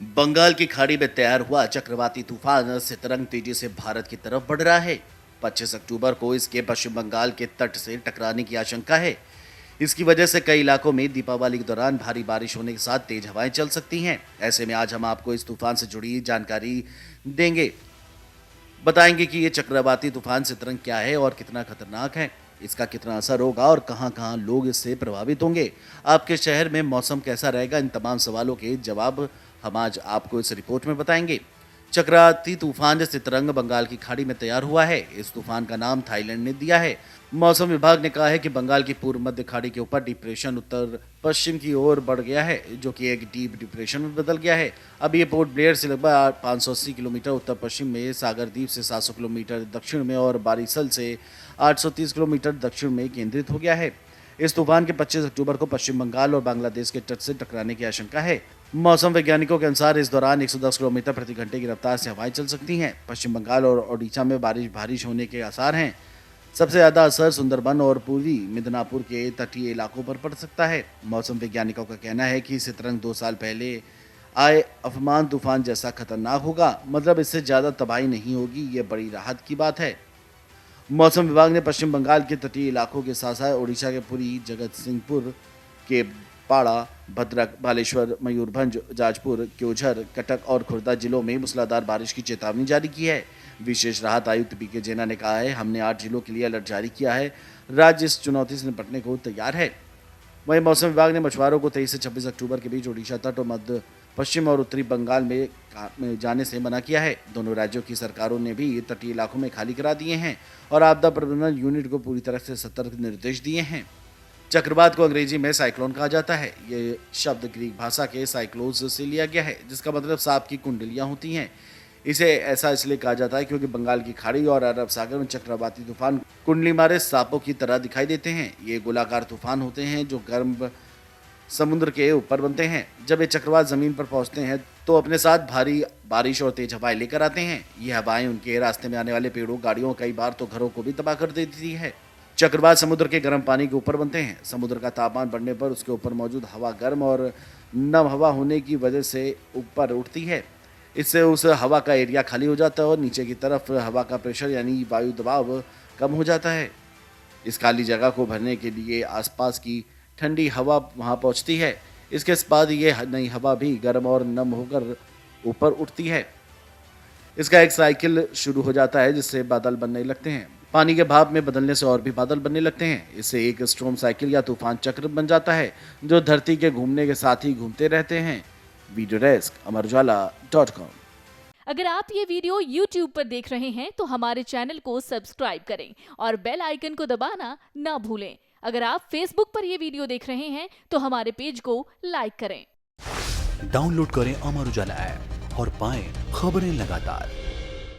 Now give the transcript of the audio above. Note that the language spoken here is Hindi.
बंगाल की खाड़ी में तैयार हुआ चक्रवाती तूफान सितरंग तेजी से भारत की तरफ बढ़ रहा है। 25 अक्टूबर को इसके पश्चिम बंगाल के तट से टकराने की आशंका है। इसकी वजह से कई इलाकों में दीपावली के दौरान भारी बारिश होने के साथ तेज हवाएं चल सकती हैं। ऐसे में आज हम आपको इस तूफान से जुड़ी जानकारी देंगे। बताएंगे कि ये चक्रवाती तूफान सितरंग क्या है और कितना खतरनाक है, इसका कितना असर होगा और कहां-कहां लोग इससे प्रभावित होंगे। आपके शहर में मौसम कैसा रहेगा, इन तमाम सवालों के जवाब हम आज आपको इस रिपोर्ट में बताएंगे। चक्रवाती तूफान सितरंग बंगाल की खाड़ी में तैयार हुआ है। इस तूफान का नाम थाईलैंड ने दिया है। मौसम विभाग ने कहा है कि बंगाल की पूर्व मध्य खाड़ी के ऊपर डिप्रेशन उत्तर पश्चिम की ओर बढ़ गया है, जो कि एक डीप डिप्रेशन में बदल गया है। अब ये पोर्ट ब्लेयर से लगभग 580 किलोमीटर उत्तर पश्चिम में, सागर द्वीप से 700 किलोमीटर दक्षिण में और बारिसल से 830 किलोमीटर दक्षिण में केंद्रित हो गया है। इस तूफान के 25 अक्टूबर को पश्चिम बंगाल और बांग्लादेश के तट से टकराने की आशंका है। मौसम वैज्ञानिकों के अनुसार इस दौरान 110 किलोमीटर प्रति घंटे की रफ्तार से हवाएं चल सकती हैं। पश्चिम बंगाल और ओडिशा में बारिश होने के आसार हैं। सबसे ज्यादा असर सुंदरबन और पूर्वी मिदनापुर के तटीय इलाकों पर पड़ सकता है। मौसम वैज्ञानिकों का कहना है कि सितरंग 2 साल पहले आए अफमान तूफान जैसा खतरनाक होगा, मतलब इससे ज्यादा तबाही नहीं होगी। ये बड़ी राहत की बात है। मौसम विभाग ने पश्चिम बंगाल के तटीय इलाकों के साथ साथ ओडिशा के पुरी, जगत सिंहपुर के पाड़ा, भद्रक, बालेश्वर, मयूरभंज, जाजपुर, क्योंझर, कटक और खुर्दा जिलों में मूसलाधार बारिश की चेतावनी जारी की है। विशेष राहत आयुक्त पीके जैना ने कहा है, हमने 8 जिलों के लिए अलर्ट जारी किया है। राज्य इस चुनौती से निपटने को तैयार है। वहीं मौसम विभाग ने मछुआरों को 23 से 26 अक्टूबर के बीच ओडिशा तट और मध्य पश्चिम और उत्तरी बंगाल में जाने से मना किया है। दोनों राज्यों की सरकारों ने भी तटीय इलाकों में खाली करा दिए हैं और आपदा प्रबंधन यूनिट को पूरी तरह से सतर्क निर्देश दिए हैं। चक्रवात को अंग्रेजी में साइक्लोन कहा जाता है। ये शब्द ग्रीक भाषा के साइक्लोस से लिया गया है, जिसका मतलब सांप की कुंडलियां होती हैं। इसे ऐसा इसलिए कहा जाता है क्योंकि बंगाल की खाड़ी और अरब सागर में चक्रवाती तूफान कुंडली मारे सांपों की तरह दिखाई देते हैं। ये गोलाकार तूफान होते हैं जो गर्म समुद्र के ऊपर बनते हैं। जब ये चक्रवात जमीन पर पहुंचते हैं तो अपने साथ भारी बारिश और तेज हवाएं लेकर आते हैं। ये हवाएं उनके रास्ते में आने वाले पेड़ों, गाड़ियों, कई बार तो घरों को भी तबाह कर देती है। चक्रवात समुद्र के गर्म पानी के ऊपर बनते हैं। समुद्र का तापमान बढ़ने पर उसके ऊपर मौजूद हवा गर्म और नम हवा होने की वजह से ऊपर उठती है। इससे उस हवा का एरिया खाली हो जाता है और नीचे की तरफ हवा का प्रेशर यानी वायु दबाव कम हो जाता है। इस खाली जगह को भरने के लिए आसपास की ठंडी हवा वहां पहुंचती है। इसके बाद ये नई हवा भी गर्म और नम होकर ऊपर उठती है। इसका एक साइकिल शुरू हो जाता है जिससे बादल बनने लगते हैं। पानी के भाप में बदलने से और भी बादल बनने लगते हैं। इससे एक स्टॉर्म साइकिल या तूफान चक्र बन जाता है जो धरती के घूमने के साथ ही घूमते रहते हैं। Video desk amarujala.com। अगर आप ये वीडियो YouTube पर देख रहे हैं तो हमारे चैनल को सब्सक्राइब करें और बेल आइकन को दबाना ना भूलें। अगर आप Facebook पर ये वीडियो देख रहे हैं तो हमारे पेज को लाइक करें। डाउनलोड करें अमर उजाला ऐप और पाएं खबरें लगातार।